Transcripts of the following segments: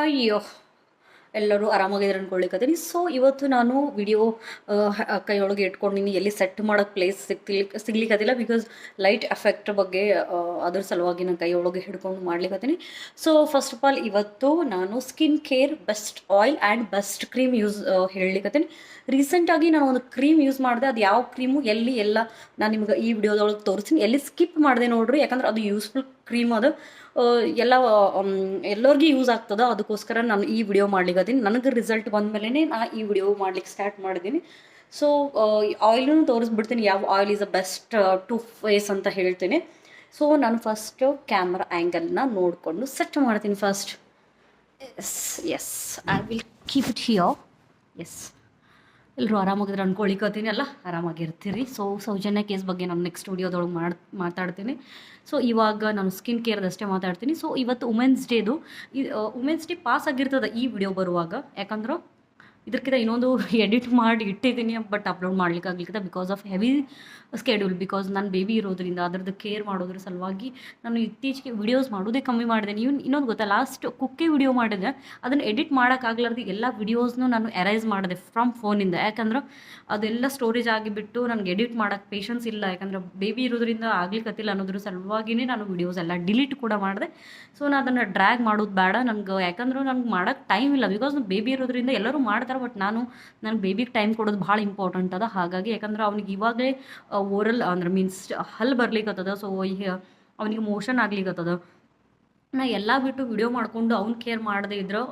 ಅಯ್ಯೋ ಎಲ್ಲರೂ ಆರಾಮಾಗಿದ್ದಾರೆ ಅನ್ಕೊಳ್ಳಿಕ್ಕತ್ತೀನಿ. ಸೊ ಇವತ್ತು ನಾನು ವಿಡಿಯೋ ಕೈಯೊಳಗೆ ಇಟ್ಕೊಂಡಿನಿ, ಎಲ್ಲಿ ಸೆಟ್ ಮಾಡೋಕ್ಕೆ ಪ್ಲೇಸ್ ಸಿಗ್ಲಿಕ್ಕತ್ತಿಲ್ಲ. ಬಿಕಾಸ್ ಲೈಟ್ ಎಫೆಕ್ಟ್ ಬಗ್ಗೆ ಅದ್ರ ಸಲುವಾಗಿ ನಾನು ಕೈಯೊಳಗೆ ಹಿಡ್ಕೊಂಡು ಮಾಡ್ಲಿಕ್ಕತ್ತೀನಿ. ಸೊ ಫಸ್ಟ್ ಆಫ್ ಆಲ್ ಇವತ್ತು ನಾನು skin care best oil and best cream use ಹೇಳಲಿಕ್ಕತ್ತೀನಿ. ರೀಸೆಂಟಾಗಿ ನಾನು ಒಂದು ಕ್ರೀಮ್ ಯೂಸ್ ಮಾಡಿದೆ. ಅದು ಯಾವ ಕ್ರೀಮು ಎಲ್ಲಿ ಎಲ್ಲ ನಾನು ನಿಮ್ಗೆ ಈ ವಿಡಿಯೋದೊಳಗೆ ತೋರಿಸ್ತೀನಿ. ಎಲ್ಲಿ ಸ್ಕಿಪ್ ಮಾಡಿದೆ ನೋಡ್ರಿ, ಯಾಕಂದ್ರೆ ಅದು ಯೂಸ್ಫುಲ್ ಕ್ರೀಮ್ ಅದು ಎಲ್ಲ ಎಲ್ಲರಿಗೂ ಯೂಸ್ ಆಗ್ತದೆ. ಅದಕ್ಕೋಸ್ಕರ ನಾನು ಈ ವಿಡಿಯೋ ಮಾಡ್ಲಿಕ್ಕತ್ತೀನಿ. ನನಗೆ ರಿಸಲ್ಟ್ ಬಂದಮೇಲೆ ನಾನು ಈ ವಿಡಿಯೋ ಮಾಡ್ಲಿಕ್ಕೆ ಸ್ಟಾರ್ಟ್ ಮಾಡಿದ್ದೀನಿ. ಸೊ ಆಯಿಲ್ನೂ ತೋರಿಸ್ಬಿಡ್ತೀನಿ, ಯಾವ oil is a best to face ಅಂತ ಹೇಳ್ತೀನಿ. ಸೊ ನಾನು ಫಸ್ಟ್ ಕ್ಯಾಮ್ರಾ ಆ್ಯಂಗಲ್ನ ನೋಡಿಕೊಂಡು ಸೆಟ್ ಮಾಡ್ತೀನಿ first. Yes I will keep it here. Yes ಎಲ್ಲರೂ ಆರಾಮಾಗಿದ್ರೆ ಅನ್ಕೊಳಿಕತ್ತೀನಿ, ಅಲ್ಲ ಆರಾಮಾಗಿರ್ತೀರಿ. ಸೊ ಸೌಜನ್ಯ ಕೇಸ್ ಬಗ್ಗೆ ನಾನು ನೆಕ್ಸ್ಟ್ ವಿಡಿಯೋದೊಳಗೆ ಮಾತಾಡ್ತೀನಿ. ಸೊ ಇವಾಗ ನಾನು ಸ್ಕಿನ್ ಕೇರ್ದಷ್ಟೇ ಮಾತಾಡ್ತೀನಿ. ಸೊ ಇವತ್ತು ವುಮೆನ್ಸ್ ಡೇದು ವುಮೆನ್ಸ್ ಡೇ ಪಾಸ್ ಆಗಿರ್ತದೆ ಈ ವಿಡಿಯೋ ಬರುವಾಗ. ಯಾಕಂದ್ರೆ ಇದಕ್ಕಿಂತ ಇನ್ನೊಂದು ಎಡಿಟ್ ಮಾಡಿ ಇಟ್ಟಿದ್ದೀನಿ, ಬಟ್ ಅಪ್ಲೋಡ್ ಮಾಡ್ಲಿಕ್ಕಾಗ್ಲಿಕ್ಕೆ because of heavy schedule. Because ನಾನು ಬೇಬಿ ಇರೋದ್ರಿಂದ ಅದರದ್ದು ಕೇರ್ ಮಾಡೋದ್ರ ಸಲುವಾಗಿ ನಾನು ಇತ್ತೀಚೆಗೆ ವಿಡಿಯೋಸ್ ಮಾಡೋದೇ ಕಮ್ಮಿ ಮಾಡಿದೆ. ನೀವು ಇನ್ನೊಂದು ಗೊತ್ತಾ, ಲಾಸ್ಟ್ ಕುಕ್ಕೆ ವಿಡಿಯೋ ಮಾಡಿದೆ, ಅದನ್ನು ಎಡಿಟ್ ಮಾಡೋಕ್ಕಾಗ್ಲಾರ್ದು ಎಲ್ಲ ವಿಡಿಯೋಸ್ನು ನಾನು ಎರೈಸ್ ಮಾಡಿದೆ ಫ್ರಮ್ ಫೋನಿಂದ. ಯಾಕಂದ್ರೆ ಅದೆಲ್ಲ ಸ್ಟೋರೇಜ್ ಆಗಿಬಿಟ್ಟು ನನಗೆ ಎಡಿಟ್ ಮಾಡೋಕ್ಕೆ ಪೇಷನ್ಸ್ ಇಲ್ಲ. ಯಾಕಂದ್ರೆ ಬೇಬಿ ಇರೋದ್ರಿಂದ ಆಗ್ಲಿಕ್ಕತ್ತಿಲ್ಲ ಅನ್ನೋದ್ರ ಸಲುವಾಗಿಯೇ ನಾನು ವಿಡಿಯೋಸ್ ಎಲ್ಲ ಡಿಲೀಟ್ ಕೂಡ ಮಾಡಿದೆ. ಸೊ ನಾನು ಅದನ್ನು ಡ್ರ್ಯಾಗ್ ಮಾಡೋದು ಬೇಡ ನನಗೆ, ಯಾಕಂದ್ರೆ ನನಗೆ ಮಾಡೋಕ್ಕೆ ಟೈಮ್ ಇಲ್ಲ. ಬಿಕಾಸ್ ಬೇಬಿ ಇರೋದ್ರಿಂದ ಎಲ್ಲರೂ ಮಾಡ್ತಾರೆ, ಬಟ್ ನನ್ನ ಬೇಬಿಗೆ ಟೈಮ್ ಕೊಡೋದು ಭಾಳ ಇಂಪಾರ್ಟೆಂಟ್ ಅದ. ಹಾಗಾಗಿ ಯಾಕಂದ್ರೆ ಅವ್ನಿಗೆ ಇವಾಗಲೇ ಓರಲ್ ಅಂದ್ರೆ ಮೀನ್ಸ್ ಹಲ್ ಬರ್ಲಿಕ್ಕತ್ತದ. ಸೊ ಅವನಿಗೆ ಮೋಷನ್ ಆಗ್ಲಿಕ್ಕತ್ತದ. ನಾ ಎಲ್ಲ ಬಿಟ್ಟು ವಿಡಿಯೋ ಮಾಡಿಕೊಂಡು ಅವ್ನು ಕೇರ್ ಮಾಡದೇ ಇದ್ರೆ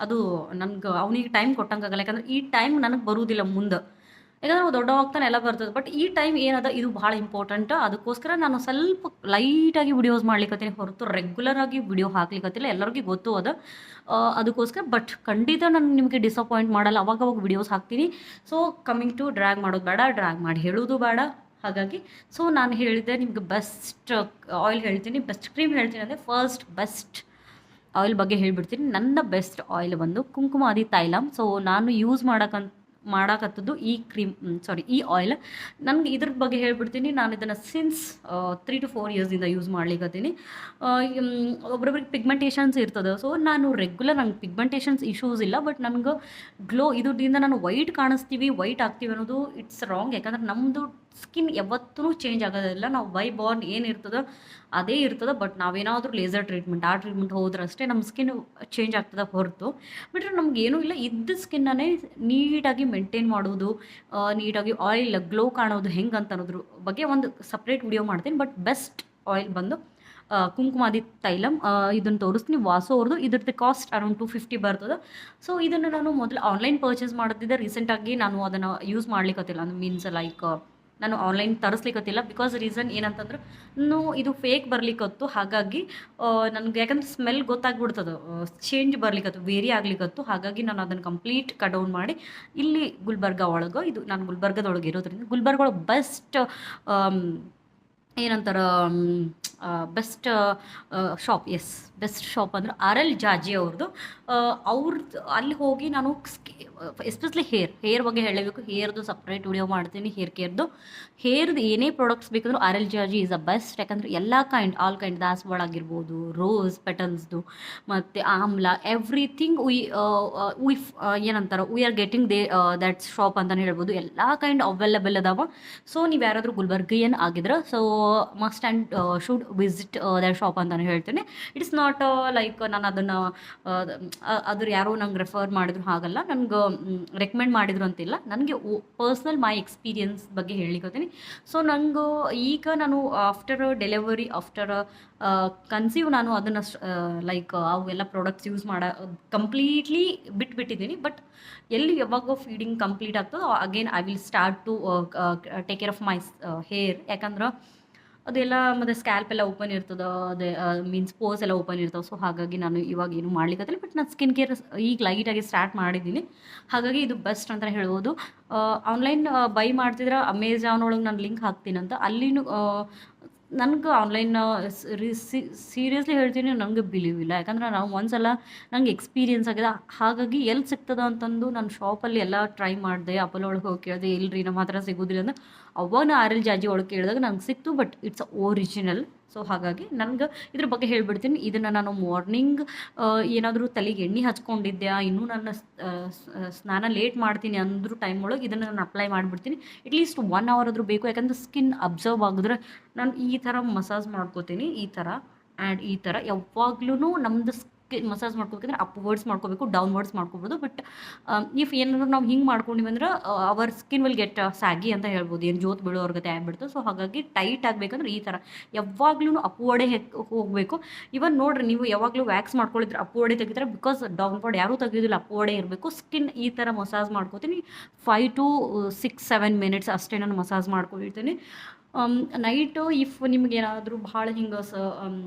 ಅದು ನನಗೆ ಅವನಿಗೆ ಟೈಮ್ ಕೊಟ್ಟಂಗಾಗಲ್ಲ. ಯಾಕಂದ್ರೆ ಈ ಟೈಮ್ ನನಗೆ ಬರುವುದಿಲ್ಲ ಮುಂದೆ, ಯಾಕಂದ್ರೆ ನಾವು ದೊಡ್ಡವಾಗ್ತಾನೆ ಎಲ್ಲ ಬರ್ತದೆ. ಬಟ್ ಈ ಟೈಮ್ ಏನದ ಇದು ಭಾಳ ಇಂಪಾರ್ಟೆಂಟ್. ಅದಕ್ಕೋಸ್ಕರ ನಾನು ಸ್ವಲ್ಪ ಲೈಟಾಗಿ ವಿಡಿಯೋಸ್ ಮಾಡ್ಲಿಕ್ಕತ್ತೀನಿ ಹೊರತು ರೆಗ್ಯುಲರ್ ಆಗಿ ವಿಡಿಯೋ ಹಾಕ್ಲಿಕ್ಕತ್ತಿಲ್ಲ. ಎಲ್ಲರಿಗೂ ಗೊತ್ತು ಅದು. ಅದಕ್ಕೋಸ್ಕರ ಬಟ್ ಖಂಡಿತ ನಾನು ನಿಮಗೆ ಡಿಸಪಾಯಿಂಟ್ ಮಾಡಲ್ಲ, ಅವಾಗವಾಗ ವಿಡಿಯೋಸ್ ಹಾಕ್ತೀನಿ. ಸೊ ಕಮ್ಮಿಂಗ್ ಟು ಡ್ರ್ಯಾಗ್ ಮಾಡೋದು ಬೇಡ, ಡ್ರ್ಯಾಗ್ ಮಾಡಿ ಹೇಳೋದು ಬೇಡ. ಹಾಗಾಗಿ ಸೊ ನಾನು ಹೇಳಿದೆ ನಿಮ್ಗೆ ಬೆಸ್ಟ್ ಆಯಿಲ್ ಹೇಳ್ತೀನಿ, ಬೆಸ್ಟ್ ಕ್ರೀಮ್ ಹೇಳ್ತೀನಿ. ಅಂದರೆ ಫಸ್ಟ್ ಬೆಸ್ಟ್ ಆಯಿಲ್ ಬಗ್ಗೆ ಹೇಳ್ಬಿಡ್ತೀನಿ. ನನ್ನ ಬೆಸ್ಟ್ ಆಯಿಲ್ ಬಂದು ಕುಂಕುಮಾದಿ ತೈಲಮ್. ಸೊ ನಾನು ಯೂಸ್ ಮಾಡಾಕತ್ತದ್ದು ಈ ಕ್ರೀಮ್ ಈ ಆಯಿಲ್. ನನಗೆ ಇದ್ರ ಬಗ್ಗೆ ಹೇಳ್ಬಿಡ್ತೀನಿ. ನಾನು ಇದನ್ನು ಸಿನ್ಸ್ 3 to 4 ಇಯರ್ಸಿಂದ ಯೂಸ್ ಮಾಡ್ಲಿಕ್ಕತ್ತೀನಿ. ಒಬ್ರೊಬ್ರಿಗೆ ಪಿಗ್ಮೆಂಟೇಷನ್ಸ್ ಇರ್ತದೆ. ಸೊ ನಾನು ರೆಗ್ಯುಲರ್, ನಂಗೆ ಪಿಗ್ಮೆಂಟೇಷನ್ಸ್ ಇಶ್ಯೂಸ್ ಇಲ್ಲ, ಬಟ್ ನನಗೆ ಗ್ಲೋ ಇದರಿಂದ ನಾನು ವೈಟ್ ಕಾಣಿಸ್ತೀವಿ, ವೈಟ್ ಆಗ್ತೀವಿ ಅನ್ನೋದು ಇಟ್ಸ್ ರಾಂಗ್. ಯಾಕಂದ್ರೆ ನಮ್ಮದು ಸ್ಕಿನ್ ಯಾವತ್ತೂ ಚೇಂಜ್ ಆಗೋದಿಲ್ಲ. ನಾವು ಬೈ ಬಾರ್ನ್ ಏನಿರ್ತದೋ ಅದೇ ಇರ್ತದೆ. ಬಟ್ ನಾವೇನಾದರೂ ಲೇಸರ್ ಟ್ರೀಟ್ಮೆಂಟ್ ಆ ಟ್ರೀಟ್ಮೆಂಟ್ ಹೋದ್ರೆ ಅಷ್ಟೇ ನಮ್ಮ ಸ್ಕಿನ್ ಚೇಂಜ್ ಆಗ್ತದೆ ಹೊರತು ಬಿಟ್ಟರೆ ನಮಗೇನೂ ಇಲ್ಲ. ಇದ್ದ ಸ್ಕಿನ್ನನ್ನೇ ನೀಟಾಗಿ ಮೇಂಟೈನ್ ಮಾಡೋದು, ನೀಟಾಗಿ ಆಯಿಲ್ ಗ್ಲೋ ಕಾಣೋದು ಹೆಂಗೆ ಅಂತ ಅನ್ನೋದ್ರ ಬಗ್ಗೆ ಒಂದು ಸಪ್ರೇಟ್ ವಿಡಿಯೋ ಮಾಡ್ತೀನಿ. ಬಟ್ ಬೆಸ್ಟ್ ಆಯಿಲ್ ಬಂದು ಕುಂಕುಮಾದಿ ತೈಲಮ್. ಇದನ್ನು ತೋರಿಸ್ತೀನಿ ವಾಸು ಅವ್ರದ್ದು. ಇದ್ರದ್ದು ಕಾಸ್ಟ್ ಅರೌಂಡ್ 250 ಬರ್ತದೆ. ಸೊ ಇದನ್ನು ನಾನು ಮೊದಲು ಆನ್ಲೈನ್ ಪರ್ಚೇಸ್ ಮಾಡ್ತಿದ್ದೆ. ರೀಸೆಂಟಾಗಿ ನಾನು ಅದನ್ನು ಯೂಸ್ ಮಾಡ್ಲಿಕ್ಕತ್ತಿಲ್ಲ. ಅದು ಮೀನ್ಸ್ ಲೈಕ್ ನಾನು ಆನ್ಲೈನ್ ತರಿಸ್ಲಿಕ್ಕತ್ತಿಲ್ಲ. ಬಿಕಾಸ್ ರೀಸನ್ ಏನಂತಂದ್ರೆ ಇದು ಫೇಕ್ ಬರ್ಲಿಕ್ಕತ್ತು. ಹಾಗಾಗಿ ನನಗೆ ಯಾಕಂದ್ರೆ ಸ್ಮೆಲ್ ಗೊತ್ತಾಗ್ಬಿಡ್ತದೆ, ಚೇಂಜ್ ಬರ್ಲಿಕ್ಕತ್ತು, ವೇರಿ ಆಗ್ಲಿಕ್ಕತ್ತು. ಹಾಗಾಗಿ ನಾನು ಅದನ್ನು ಕಂಪ್ಲೀಟ್ ಕಟ್ ಡೌನ್ ಮಾಡಿ ಇಲ್ಲಿ ಗುಲ್ಬರ್ಗ ಒಳಗೆ, ಇದು ನಾನು ಗುಲ್ಬರ್ಗದೊಳಗೆ ಇರೋದ್ರಿಂದ ಗುಲ್ಬರ್ಗ ಒಳಗೆ ಬೆಸ್ಟ್ ಏನಂತಾರೆ best shop. Yes, best shop ಅಂದರೆ RL ಜಾಜಿ ಅವ್ರದ್ದು. ಅಲ್ಲಿ ಹೋಗಿ ನಾನು ಎಸ್ಪೆಷಲಿ ಹೇರ್ ಬಗ್ಗೆ ಹೇಳಬೇಕು. ಹೇರ್ದು ಸಪ್ರೇಟ್ ವಿಡಿಯೋ ಮಾಡ್ತೀನಿ. ಹೇರ್ದು ಏನೇ ಪ್ರಾಡಕ್ಟ್ಸ್ ಬೇಕಂದ್ರೆ RL ಜಾಜಿ ಈಸ್ ಅ ಬೆಸ್ಟ್. ಯಾಕಂದರೆ ಎಲ್ಲ ಆಲ್ ಕೈಂಡ್ ದಾಸವಾಳ ಆಗಿರ್ಬೋದು, ರೋಸ್ ಪೆಟಲ್ಸ್ದು ಮತ್ತು ಆಮ್ಲ, ಎವ್ರಿಥಿಂಗ್ ಏನಂತಾರೆ we are getting that shop ಅಂತಲೇ ಹೇಳ್ಬೋದು. ಎಲ್ಲ ಕೈಂಡ್ ಅವೈಲೇಬಲ್ ಅದಾವ. ಸೊ ನೀವು ಯಾರಾದರೂ ಗುಲ್ಬರ್ಗಿಯನ್ ಆಗಿದ್ರೆ so must and should visit that shop ಅಂತಲೇ ಹೇಳ್ತೇನೆ. ಇಟ್ಸ್ ನಾಟ್ ಲೈಕ್ ನಾನು ಅದನ್ನು ಅದ್ರ ಯಾರೋ ನಂಗೆ ರೆಫರ್ ಮಾಡಿದ್ರು ಹಾಗಲ್ಲ, ನನಗೆ ರೆಕಮೆಂಡ್ ಮಾಡಿದ್ರು ಅಂತಿಲ್ಲ. ನನಗೆ ಪರ್ಸ್ನಲ್ ಮೈ ಎಕ್ಸ್ಪೀರಿಯನ್ಸ್ ಬಗ್ಗೆ ಹೇಳಿಕೊತೀನಿ. ಸೊ ನನಗೆ ಈಗ ನಾನು ಆಫ್ಟರ್ ಡೆಲಿವರಿ, ಆಫ್ಟರ್ ಕನ್ಸೀವ್ ನಾನು ಅದನ್ನು ಲೈಕ್ ಅವೆಲ್ಲ ಪ್ರಾಡಕ್ಟ್ಸ್ ಯೂಸ್ ಕಂಪ್ಲೀಟ್ಲಿ ಬಿಟ್ಬಿಟ್ಟಿದ್ದೀನಿ. ಬಟ್ ಎಲ್ಲಿ ಯಾವಾಗ ಫೀಡಿಂಗ್ ಕಂಪ್ಲೀಟ್ ಆಗ್ತದೋ again I will start to take care of my hair. ಯಾಕಂದ್ರೆ ಅದೆಲ್ಲ ಮತ್ತು ಸ್ಕ್ಯಾಲ್ಪ್ ಎಲ್ಲ ಓಪನ್ ಇರ್ತದೆ, ಅದೇ ಮೀನ್ಸ್ ಪೋಸ್ ಎಲ್ಲ ಓಪನ್ ಇರ್ತವೆ. ಸೊ ಹಾಗಾಗಿ ನಾನು ಇವಾಗ ಏನು ಮಾಡ್ಲಿಕ್ಕತ್ತಿಲ್ಲ. ಬಟ್ ನಾನು ಸ್ಕಿನ್ ಕೇರ್ ಈಗ ಲೈಟಾಗಿ ಸ್ಟಾರ್ಟ್ ಮಾಡಿದ್ದೀನಿ. ಹಾಗಾಗಿ ಇದು ಬೆಸ್ಟ್ ಅಂತ ಹೇಳ್ಬೋದು. ಆನ್ಲೈನ್ ಬೈ ಮಾಡ್ತಿದ್ರೆ ಅಮೆಝಾನ್ ಒಳಗೆ ನಾನು ಲಿಂಕ್ ಹಾಕ್ತೀನಂತ. ಅಲ್ಲಿನೂ ನನಗೆ ಆನ್ಲೈನ್ ಸೀರಿಯಸ್ಲಿ ಹೇಳ್ತೀನಿ, ನನಗೆ ಬಿಲೀವ್ ಇಲ್ಲ. ಯಾಕಂದ್ರೆ ನಾವು ಒಂದ್ಸಲ ನಂಗೆ ಎಕ್ಸ್ಪೀರಿಯನ್ಸ್ ಆಗಿದೆ. ಹಾಗಾಗಿ ಎಲ್ಲಿ ಸಿಗ್ತದೆ ಅಂತಂದು ನಾನು ಶಾಪಲ್ಲಿ ಎಲ್ಲ ಟ್ರೈ ಮಾಡಿದೆ. ಅಪೋಲೋ ಒಳಗೆ ಹೋಗಿ ಕೇಳಿದೆ, ಇಲ್ಲರಿ ನಮ್ಮ ಹತ್ರ ಸಿಗೋದಿಲ್ಲ ಅಂದ್ರೆ. ಅವಾಗ ನಾ RL ಜಾಜಿ ಒಳಗೆ ಕೇಳಿದಾಗ ನಂಗೆ ಸಿಕ್ತು. But its original. ಸೊ ಹಾಗಾಗಿ ನನಗೆ ಇದ್ರ ಬಗ್ಗೆ ಹೇಳ್ಬಿಡ್ತೀನಿ. ಇದನ್ನು ನಾನು ಮಾರ್ನಿಂಗ್ ಏನಾದರೂ ತಲೆಗೆ ಎಣ್ಣೆ ಹಚ್ಕೊಂಡಿದ್ದೆ, ಇನ್ನೂ ನನ್ನ ಸ್ನಾನ ಲೇಟ್ ಮಾಡ್ತೀನಿ ಅಂದ್ರೂ ಟೈಮ್ ಒಳಗೆ ಇದನ್ನು ನಾನು ಅಪ್ಲೈ ಮಾಡಿಬಿಡ್ತೀನಿ. ಅಟ್ಲೀಸ್ಟ್ 1 hour ಆದರೂ ಬೇಕು, ಯಾಕಂದ್ರೆ ಸ್ಕಿನ್ ಅಬ್ಸರ್ವ್ ಆಗಿದ್ರೆ ನಾನು ಈ ಥರ ಮಸಾಜ್ ಮಾಡ್ಕೋತೀನಿ, ಈ ಥರ ಆ್ಯಂಡ್ ಈ ಥರ ಯಾವಾಗ್ಲೂ ನಮ್ಮದು ಮಸಾಜ್ ಮಾಡ್ಕೋಬೇಕಂದ್ರೆ ಅಪ್ವರ್ಡ್ಸ್ ಮಾಡ್ಕೋಬೇಕು, ಡೌನ್ವರ್ಡ್ಸ್ ಮಾಡ್ಕೋಬೋದು. ಬಟ್ ಇಫ್ ಏನಾದರೂ ನಾವು ಹಿಂಗೆ ಮಾಡ್ಕೊಂಡಿವಿ ಅಂದ್ರೆ hour skin will get saggy ಅಂತ ಹೇಳ್ಬೋದು, ಏನು ಜೋತ್ ಬೀಳೋರ್ಗತೆ ಆಗ್ಬಿಡ್ತು. ಸೊ ಹಾಗಾಗಿ ಟೈಟ್ ಆಗಬೇಕಂದ್ರೆ ಈ ಥರ ಯಾವಾಗ್ಲೂ ಅಪ್ವರ್ಡೇ ಹೋಗಬೇಕು. ಇವನ್ ನೋಡ್ರಿ, ನೀವು ಯಾವಾಗಲೂ ವ್ಯಾಕ್ಸ್ ಮಾಡ್ಕೊಳ್ಳಿದ್ರೆ ಅಪ್ವರ್ಡೇ ತೆಗಿತಾರೆ, ಬಿಕಾಸ್ ಡೌನ್ವರ್ಡ್ ಯಾರೂ ತೆಗಿಯೋದಿಲ್ಲ, ಅಪ್ವರ್ಡೇ ಇರಬೇಕು. ಸ್ಕಿನ್ ಈ ಥರ ಮಸಾಜ್ ಮಾಡ್ಕೋತೀನಿ 5 to 6-7 minutes ಅಷ್ಟೇ ನಾನು ಮಸಾಜ್ ಮಾಡ್ಕೊಂಡಿರ್ತೀನಿ. ನೈಟು ಇಫ್ ನಿಮ್ಗೇನಾದರೂ ಭಾಳ ಹಿಂಗೆ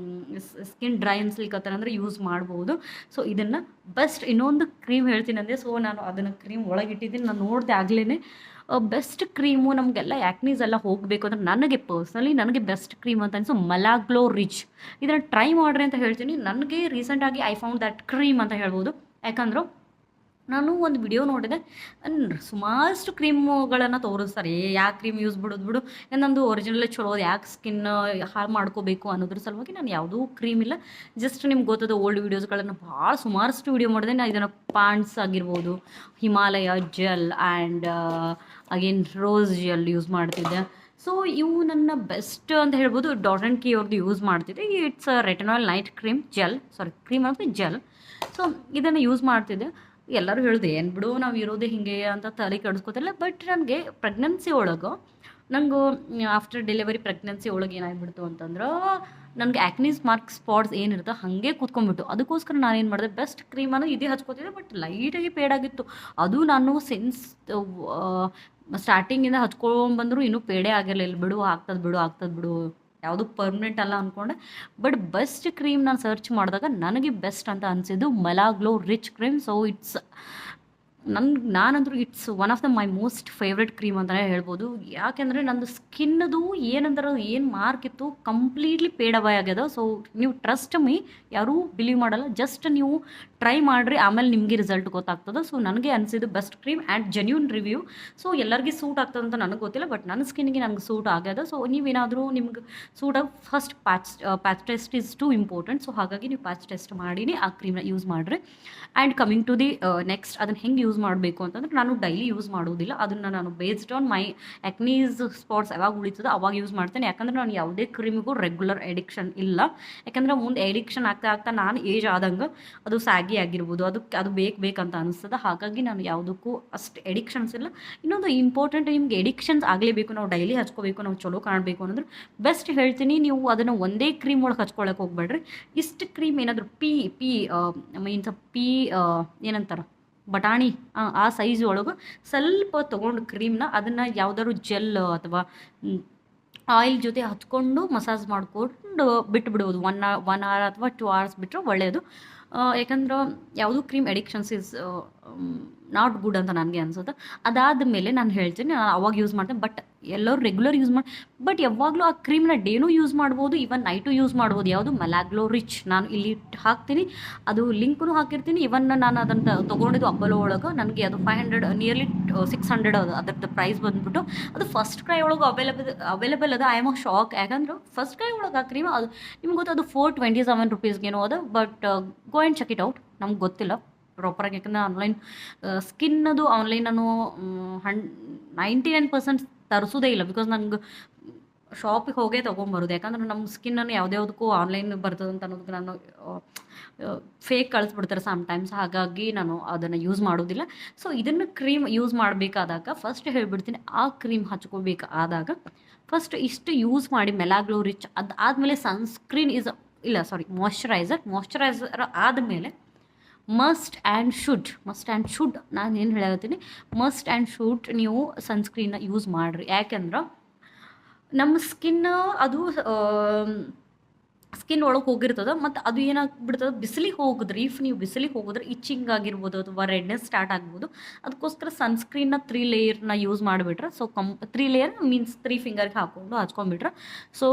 ಸ್ಕಿನ್ ಡ್ರೈ ಅನ್ಸ್ಲಿಕ್ಕತ್ತಾರ ಅಂದರೆ ಯೂಸ್ ಮಾಡ್ಬೋದು. ಸೊ ಇದನ್ನು ಬೆಸ್ಟ್ ಇನ್ನೊಂದು ಕ್ರೀಮ್ ಹೇಳ್ತೀನಿ ಅಂದೆ. ಸೊ ನಾನು ಅದನ್ನು ಕ್ರೀಮ್ ಒಳಗಿಟ್ಟಿದ್ದೀನಿ, ನಾನು ನೋಡಿದೆ ಆಗ್ಲೇ. ಬೆಸ್ಟ್ ಕ್ರೀಮು ನಮಗೆಲ್ಲ ಯಾಕ್ನೀಸ್ ಎಲ್ಲ ಹೋಗಬೇಕು ಅಂದ್ರೆ ನನಗೆ ಬೆಸ್ಟ್ ಕ್ರೀಮ್ ಅಂತ ಅನಿಸು ಮಲಾಗ್ಲೋ ರಿಚ್. ಇದನ್ನು ಟ್ರೈ ಮಾಡಿರಿ ಅಂತ ಹೇಳ್ತೀನಿ. ನನಗೆ ರೀಸೆಂಟಾಗಿ ಐ ಫೌಂಡ್ ದಟ್ ಕ್ರೀಮ್ ಅಂತ ಹೇಳ್ಬೋದು. ಯಾಕಂದ್ರೆ ನಾನು ಒಂದು ವಿಡಿಯೋ ನೋಡಿದೆ, ಸುಮಾರಷ್ಟು ಕ್ರೀಮ್ಗಳನ್ನು ತೋರಿಸ್ತಾರೆ, ಯಾಕೆ ಕ್ರೀಮ್ ಯೂಸ್ ಬಿಡು ನಂದು ಒರಿಜಿನಲ್ ಚಲೋ, ಯಾಕೆ ಸ್ಕಿನ್ ಹಾಳು ಮಾಡ್ಕೋಬೇಕು ಅನ್ನೋದ್ರ ಸಲುವಾಗಿ ನಾನು ಯಾವುದೂ ಕ್ರೀಮ್ ಇಲ್ಲ. ಜಸ್ಟ್ ನಿಮ್ಗೆ ಗೊತ್ತದ ಓಲ್ಡ್ ವೀಡಿಯೋಸ್ಗಳನ್ನು ಭಾಳ ಸುಮಾರಷ್ಟು ವಿಡಿಯೋ ಮಾಡಿದೆ. ನಾನು ಇದನ್ನು ಪಾಂಡ್ಸ್ ಆಗಿರ್ಬೋದು, Himalaya gel and again rose gel use ಮಾಡ್ತಿದ್ದೆ. ಸೊ ಇವು ನನ್ನ ಬೆಸ್ಟ್ ಅಂತ ಹೇಳ್ಬೋದು. ಡಾಟ್ ಆ್ಯಂಡ್ ಕಿ ಅವ್ರದ್ದು ಯೂಸ್ ಮಾಡ್ತಿದ್ದೆ. ಇಟ್ಸ್ ರೆಟಿನಾಲ್ ನೈಟ್ ಕ್ರೀಮ್ ಅಂದರೆ ಜೆಲ್. ಸೊ ಇದನ್ನು ಯೂಸ್ ಮಾಡ್ತಿದ್ದೆ. ಎಲ್ಲರೂ ಹೇಳಿದೆ ಏನು ಬಿಡು, ನಾವು ಇರೋದೇ ಹಿಂಗೆ ಅಂತ ತಲೆ ಕೆಡಿಸ್ಕೋತಿಲ್ಲ. ಬಟ್ ನನಗೆ ಪ್ರೆಗ್ನೆನ್ಸಿ ಒಳಗೆ ಆಫ್ಟರ್ ಡೆಲಿವರಿ ಪ್ರೆಗ್ನೆನ್ಸಿ ಒಳಗೆ ಏನಾಗ್ಬಿಡ್ತು ಅಂತಂದ್ರೆ, ನನಗೆ ಆ್ಯಕ್ನೀಸ್ ಮಾರ್ಕ್ ಸ್ಪಾಟ್ಸ್ ಏನಿರುತ್ತೆ ಹಾಗೆ ಕೂತ್ಕೊಂಡ್ಬಿಟ್ಟು. ಅದಕ್ಕೋಸ್ಕರ ನಾನೇನು ಮಾಡಿದೆ, ಬೆಸ್ಟ್ ಕ್ರೀಮನ್ನು ಇದೇ ಹಚ್ಕೋತಿದ್ದೆ. ಬಟ್ ಲೈಟಾಗಿ ಪೇಡಾಗಿತ್ತು. ಅದು ನಾನು ಸಿನ್ಸ್ ಸ್ಟಾರ್ಟಿಂಗಿಂದ ಹಚ್ಕೊಂಡ್ಬಂದರೂ ಇನ್ನೂ ಪೇಡೇ ಆಗಿರಲಿಲ್ಲ. ಆಗ್ತದೆ ಬಿಡು ಯಾವುದು ಪರ್ಮನೆಂಟ್ ಅಲ್ಲ ಅಂದ್ಕೊಂಡೆ. ಬಟ್ ಬೆಸ್ಟ್ ಕ್ರೀಮ್ ನಾನು ಸರ್ಚ್ ಮಾಡಿದಾಗ ನನಗೆ ಬೆಸ್ಟ್ ಅಂತ ಅನಿಸಿದ್ದು ಮಲಾಗ್ಲೋ ರಿಚ್ ಕ್ರೀಮ್. ಸೊ ನಾನಂದ್ರೂ it's one of the my most favourite cream ಅಂತಲೇ ಹೇಳ್ಬೋದು. ಯಾಕೆಂದರೆ ನಂದು ಸ್ಕಿನ್ನದು ಏನು ಮಾರ್ಕ್ ಇತ್ತು ಕಂಪ್ಲೀಟ್ಲಿ ಪೇಡ್ ಅವೇ ಆಗ್ಯದ. ಸೊ ನೀವು ಟ್ರಸ್ಟ್ ಮೀ, ಯಾರೂ ಬಿಲೀವ್ ಮಾಡಲ್ಲ, ಜಸ್ಟ್ ನೀವು ಟ್ರೈ ಮಾಡಿರಿ, ಆಮೇಲೆ ನಿಮಗೆ ರಿಸಲ್ಟ್ ಗೊತ್ತಾಗ್ತದೆ. ಸೊ ನನಗೆ ಅನಿಸಿದ್ದು best cream and genuine review. So ಎಲ್ಲರಿಗೂ ಸೂಟ್ ಆಗ್ತದೆ ಅಂತ ನನಗೆ ಗೊತ್ತಿಲ್ಲ, ಬಟ್ ನನ್ನ ಸ್ಕಿನ್ಗೆ ನನಗೆ ಸೂಟ್ ಆಗ್ಯದ. ಸೊ ನೀವೇನಾದರೂ ನಿಮ್ಗೆ ಸೂಟ್ ಆಗಿ first patch test is to important. So ಹಾಗಾಗಿ ನೀವು ಪ್ಯಾಚ್ ಟೆಸ್ಟ್ ಮಾಡಿನಿ ಆ ಕ್ರೀಮ್ನ ಯೂಸ್ ಮಾಡಿರಿ. And coming to the next, ಅದನ್ನು ಹೆಂಗೆ ಯೂಸ್ ಮಾಡಬೇಕು ಅಂತಂದ್ರೆ, ನಾನು ಡೈಲಿ ಯೂಸ್ ಮಾಡೋದಿಲ್ಲ. ಅದನ್ನು ನಾನು ಬೇಸ್ಡ್ ಆನ್ ಮೈ ಆ್ಯಕ್ನೀಸ್ ಸ್ಪಾಟ್ಸ್ ಯಾವಾಗ ಉಳಿತದೆ ಅವಾಗ ಯೂಸ್ ಮಾಡ್ತೇನೆ. ಯಾಕಂದರೆ ನಾನು ಯಾವುದೇ ಕ್ರೀಮಿಗೂ ರೆಗ್ಯುಲರ್ ಎಡಿಕ್ಷನ್ ಇಲ್ಲ. ಯಾಕಂದರೆ ಮುಂದೆ ಎಡಿಕ್ಷನ್ ಆಗ್ತಾ ನಾನು ಏಜ್ ಆದಂಗೆ ಅದು ಸ್ಯಾಗಿ ಆಗಿರ್ಬೋದು, ಅದು ಬೇಕಂತ ಅನಿಸ್ತದೆ. ಹಾಗಾಗಿ ನಾನು ಯಾವುದಕ್ಕೂ ಅಷ್ಟು ಎಡಿಕ್ಷನ್ಸ್ ಇಲ್ಲ. ಇನ್ನೊಂದು ಇಂಪಾರ್ಟೆಂಟ್, ನಿಮ್ಗೆ ಎಡಿಕ್ಷನ್ಸ್ ಆಗಲೇಬೇಕು, ನಾವು ಡೈಲಿ ಹಚ್ಕೋಬೇಕು, ನಾವು ಚಲೋ ಕಾಣಬೇಕು ಅನ್ನೋದ್ರೆ ಬೆಸ್ಟ್ ಹೇಳ್ತೀನಿ, ನೀವು ಅದನ್ನು ಒಂದೇ ಕ್ರೀಮ್ ಒಳಗೆ ಹಚ್ಕೊಳಕ್ಕೆ ಹೋಗ್ಬೇಡ್ರಿ. ಇಷ್ಟು ಕ್ರೀಮ್ ಏನಾದರೂ ಮೀನ್ಸ್ ಏನಂತಾರೆ ಬಟಾಣಿ ಆ ಸೈಜ್ ಒಳಗೆ ಸ್ವಲ್ಪ ತೊಗೊಂಡು ಕ್ರೀಮ್ನ ಅದನ್ನು ಯಾವುದಾದ್ರು ಜೆಲ್ ಅಥವಾ ಆಯಿಲ್ ಜೊತೆ ಹಚ್ಕೊಂಡು ಮಸಾಜ್ ಮಾಡಿಕೊಂಡು ಬಿಟ್ಬಿಡ್ಬೋದು. 1 hour ಅಥವಾ 2 hours ಬಿಟ್ಟರೆ ಒಳ್ಳೆಯದು. ಯಾಕಂದ್ರೆ ಯಾವುದೂ ಕ್ರೀಮ್ ಎಡಿಕ್ಷನ್ಸ್ ಇಸ್ ನಾಟ್ ಗುಡ್ ಅಂತ ನನಗೆ ಅನ್ಸುತ್ತೆ. ಅದಾದ ಮೇಲೆ ನಾನು ಹೇಳ್ತೀನಿ, ನಾನು ಅವಾಗ ಯೂಸ್ ಮಾಡ್ತೇನೆ. ಬಟ್ ಎಲ್ಲರೂ ರೆಗ್ಯುಲರ್ ಯೂಸ್ ಮಾಡಿ, ಬಟ್ ಯಾವಾಗಲೂ ಆ ಕ್ರೀಮ್ನ ಡೇನೂ ಯೂಸ್ ಮಾಡ್ಬೋದು, ಇವನ್ ನೈಟು ಯೂಸ್ ಮಾಡ್ಬೋದು. ಯಾವುದು ಮಲಾಗ್ಲೋ ರಿಚ್, ನಾನು ಇಲ್ಲಿ ಹಾಕ್ತೀನಿ, ಅದು ಲಿಂಕ್ನು ಹಾಕಿರ್ತೀನಿ. ಇವನ್ ನಾನು ಅದನ್ನು ತೊಗೊಂಡಿದ್ದು ಅಪೋಲೋ ಒಳಗೆ, ನನಗೆ ಅದು 500 ನಿಯರ್ಲಿ 600 ಅದು ಅದರದ್ದು ಪ್ರೈಸ್ ಬಂದುಬಿಟ್ಟು. ಅದು ಫಸ್ಟ್ ಕ್ರೈ ಒಳಗೆ ಅವೈಲೇಬಲ್ ಅದ. ಐ ಆಮ್ ಶಾಕ್, ಯಾಕಂದ್ರೆ ಫಸ್ಟ್ ಕ್ರೈ ಒಳಗೆ ಆ ಕ್ರೀಮ್ ಅದು ನಿಮ್ಗೆ ಗೊತ್ತು, ಅದು 427 rupeesಗೇನೋ ಅದ. But go and check it out. ನಮ್ಗೆ ಗೊತ್ತಿಲ್ಲ ಪ್ರಾಪರಾಗಿ, ಯಾಕಂದರೆ ಆನ್ಲೈನ್ ಸ್ಕಿನ್ನದು ಆನ್ಲೈನ್ ನಾನು 99% ತರಿಸೋದೇ ಇಲ್ಲ. ಬಿಕಾಸ್ ನಂಗೆ ಶಾಪಿಗೆ ಹೋಗೇ ತೊಗೊಂಬರೋದು. ಯಾಕಂದ್ರೆ ನಮ್ಮ ಸ್ಕಿನ್ನನ್ನು ಯಾವುದ್ಯಾವುದಕ್ಕೂ ಆನ್ಲೈನ್ ಬರ್ತದೆ ಅಂತ ಅನ್ನೋದಕ್ಕೆ ನಾನು ಫೇಕ್ ಕಳಿಸ್ಬಿಡ್ತಾರೆ ಸಮ್ಟೈಮ್ಸ್. ಹಾಗಾಗಿ ನಾನು ಅದನ್ನು ಯೂಸ್ ಮಾಡೋದಿಲ್ಲ. ಸೊ ಇದನ್ನು ಕ್ರೀಮ್ ಯೂಸ್ ಮಾಡಬೇಕಾದಾಗ ಫಸ್ಟ್ ಹೇಳಿಬಿಡ್ತೀನಿ, ಆ ಕ್ರೀಮ್ ಹಚ್ಕೋಬೇಕಾದಾಗ ಫಸ್ಟ್ ಇಷ್ಟು ಯೂಸ್ ಮಾಡಿ ಮೆಲಾಗ್ಲೋ ರಿಚ್. ಅದಾದಮೇಲೆ ಸನ್ಸ್ಕ್ರೀನ್ ಮಾಯ್ಶ್ಚರೈಸರ್ ಆದಮೇಲೆ ಮಸ್ಟ್ ಆ್ಯಂಡ್ ಶುಡ್ ನಾನು ಏನು ಹೇಳತ್ತೀನಿ, ಮಸ್ಟ್ ಆ್ಯಂಡ್ ಶುಡ್ ನೀವು ಸನ್ಸ್ಕ್ರೀನ್ನ ಯೂಸ್ ಮಾಡಿರಿ. ಯಾಕೆಂದ್ರೆ ನಮ್ಮ ಸ್ಕಿನ್ ಅದು ಸ್ಕಿನ್ ಒಳಗೆ ಹೋಗಿರ್ತದೆ. ಮತ್ತು ಅದು ಏನಾಗ್ಬಿಡ್ತದೆ, ಬಿಸಿಲಿಗೆ ಹೋಗಿದ್ರೆ ಇಚ್ಚಿಂಗ್ ಆಗಿರ್ಬೋದು ಅಥವಾ ರೆಡ್ನೆಸ್ ಸ್ಟಾರ್ಟ್ ಆಗ್ಬೋದು. ಅದಕ್ಕೋಸ್ಕರ ಸನ್ಸ್ಕ್ರೀನ್ನ 3 ಲೇಯರ್ನ ಯೂಸ್ ಮಾಡಿಬಿಟ್ರೆ, ಸೊ 3 ಲೇಯರ್ ಮೀನ್ಸ್ 3 ಫಿಂಗರ್ಗೆ ಹಾಕ್ಕೊಂಡು ಹಚ್ಕೊಂಡ್ಬಿಟ್ರೆ so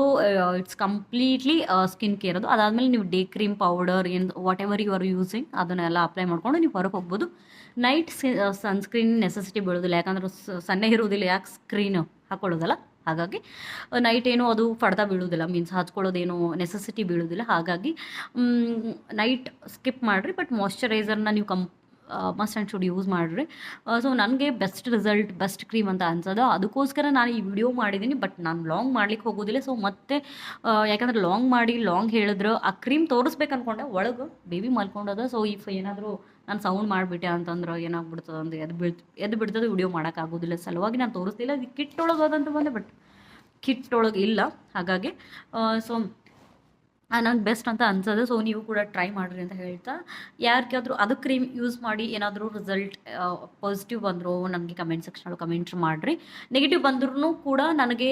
it's completely skin care ಅದು. ಅದಾದಮೇಲೆ ನೀವು day cream powder whatever you are using ಅದನ್ನೆಲ್ಲ ಅಪ್ಲೈ ಮಾಡ್ಕೊಂಡು ನೀವು ಹೊರಗೆ ಹೋಗ್ಬೋದು. ನೈಟ್ ಸನ್ಸ್ಕ್ರೀನ್ ನೆಸೆಸಿಟಿ ಬೀಳೋದಿಲ್ಲ, ಯಾಕಂದ್ರೆ ಸನ್ನೆ ಇರೋದಿಲ್ಲ, ಯಾಕೆ ಸ್ಕ್ರೀನ್ ಹಾಕೊಳ್ಳೋದಲ್ಲ ಹಾಗಾಗಿ ನೈಟ್ ಏನು ಅದು ಫಡ್ದ ಬೀಳೋದಿಲ್ಲ, ಮೀನ್ಸ್ ಹಚ್ಕೊಳ್ಳೋದೇನು ನೆಸೆಸಿಟಿ ಬೀಳೋದಿಲ್ಲ. ಹಾಗಾಗಿ ನೈಟ್ ಸ್ಕಿಪ್ ಮಾಡಿರಿ, ಬಟ್ ಮಾಯ್ಶ್ಚರೈಸರ್ನ ನೀವು ಮಸ್ಟ್ ಆ್ಯಂಡ್ ಶುಡ್ ಯೂಸ್ ಮಾಡಿರಿ. ಸೊ ನನಗೆ ಬೆಸ್ಟ್ ರಿಸಲ್ಟ್, ಬೆಸ್ಟ್ ಕ್ರೀಮ್ ಅಂತ ಅನ್ಸೋದು. ಅದಕ್ಕೋಸ್ಕರ ನಾನು ಈ ವಿಡಿಯೋ ಮಾಡಿದ್ದೀನಿ. ಬಟ್ ನಾನು ಲಾಂಗ್ ಮಾಡ್ಲಿಕ್ಕೆ ಹೋಗೋದಿಲ್ಲ. ಸೊ ಮತ್ತೆ ಯಾಕಂದ್ರೆ ಲಾಂಗ್ ಹೇಳಿದ್ರೆ ಆ ಕ್ರೀಮ್ ತೋರಿಸ್ಬೇಕು ಅಂದ್ಕೊಂಡೆ, ಒಳಗೆ ಬೇಬಿ ಮಲ್ಕೊಂಡದ. ಸೊ ಇಫ್ ಏನಾದರೂ ನಾನು ಸೌಂಡ್ ಮಾಡಿಬಿಟ್ಟೆ ಅಂತಂದ್ರೆ ಏನಾಗ್ಬಿಡ್ತದೆ ಅಂದ್ರೆ ಎದ್ದು ಬಿಡ್ತದೆ, ವಿಡಿಯೋ ಮಾಡೋಕ್ಕಾಗೋದಿಲ್ಲ. ಸಲುವಾಗಿ ನಾನು ತೋರಿಸ್ತಿಲ್ಲ. ಅದು ಕಿಟ್ ಒಳಗೆ ಅದಂತ ಬಂದೆ, ಬಟ್ ಕಿಟ್ ಒಳಗೆ ಇಲ್ಲ. ಹಾಗಾಗಿ ಸೊ ನಂಗೆ ಬೆಸ್ಟ್ ಅಂತ ಅನ್ಸೋದು. ಸೊ ನೀವು ಕೂಡ ಟ್ರೈ ಮಾಡಿರಿ ಅಂತ ಹೇಳ್ತಾ, ಯಾರಿಗಾದರೂ ಅದು ಕ್ರೀಮ್ ಯೂಸ್ ಮಾಡಿ ಏನಾದರೂ ರಿಸಲ್ಟ್ ಪಾಸಿಟಿವ್ ಬಂದರೂ ನನಗೆ ಕಮೆಂಟ್ ಸೆಕ್ಷನಲ್ಲಿ ಕಮೆಂಟ್ ಮಾಡಿರಿ. ನೆಗೆಟಿವ್ ಬಂದ್ರೂ ಕೂಡ ನನಗೆ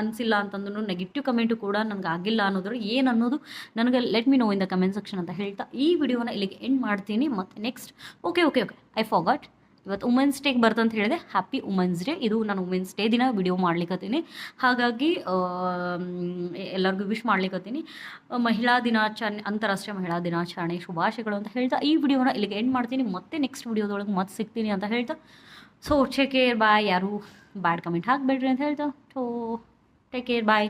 ಅನಿಸಿಲ್ಲ ಅಂತಂದ್ರೂ, ನೆಗೆಟಿವ್ ಕಮೆಂಟು ಕೂಡ ನನಗೆ ಆಗಿಲ್ಲ ಅನ್ನೋದ್ರು ಏನು ಅನ್ನೋದು ನನಗೆ let me know in the comment section ಅಂತ ಹೇಳ್ತಾ ಈ ವಿಡಿಯೋನ ಇಲ್ಲಿಗೆ ಎಂಡ್ ಮಾಡ್ತೀನಿ. ಮತ್ತು ನೆಕ್ಸ್ಟ್ ಓಕೆ ಐ ಫಾರ್ಗಾಟ್, ಇವತ್ತು ವುಮೆನ್ಸ್ ಡೇಗೆ ಬರ್ತಂತ ಹೇಳಿದೆ. Happy women's day. ಇದು ನಾನು ವುಮೆನ್ಸ್ ಡೇ ದಿನ ವಿಡಿಯೋ ಮಾಡ್ಲಿಕ್ಕತ್ತೀನಿ. ಹಾಗಾಗಿ ಎಲ್ಲರಿಗೂ ವಿಶ್ ಮಾಡ್ಲಿಕ್ಕತ್ತೀನಿ. ಮಹಿಳಾ ದಿನಾಚರಣೆ, ಅಂತಾರಾಷ್ಟ್ರೀಯ ಮಹಿಳಾ ದಿನಾಚರಣೆ ಶುಭಾಶಯಗಳು ಅಂತ ಹೇಳ್ತಾ ಈ ವಿಡಿಯೋನ ಇಲ್ಲಿಗೆ ಎಂಡ್ ಮಾಡ್ತೀನಿ. ಮತ್ತೆ ನೆಕ್ಸ್ಟ್ ವಿಡಿಯೋದೊಳಗೆ ಮತ್ತೆ ಸಿಗ್ತೀನಿ ಅಂತ ಹೇಳ್ತಾ, ಸೊ ಟೇಕ್ ಕೇರ್ ಬಾಯ್. ಯಾರು ಬ್ಯಾಡ್ ಕಮೆಂಟ್ ಹಾಕಬೇಡ್ರಿ ಅಂತ ಹೇಳ್ತಾ, ಸೊ ಟೇಕ್ ಕೇರ್ ಬಾಯ್.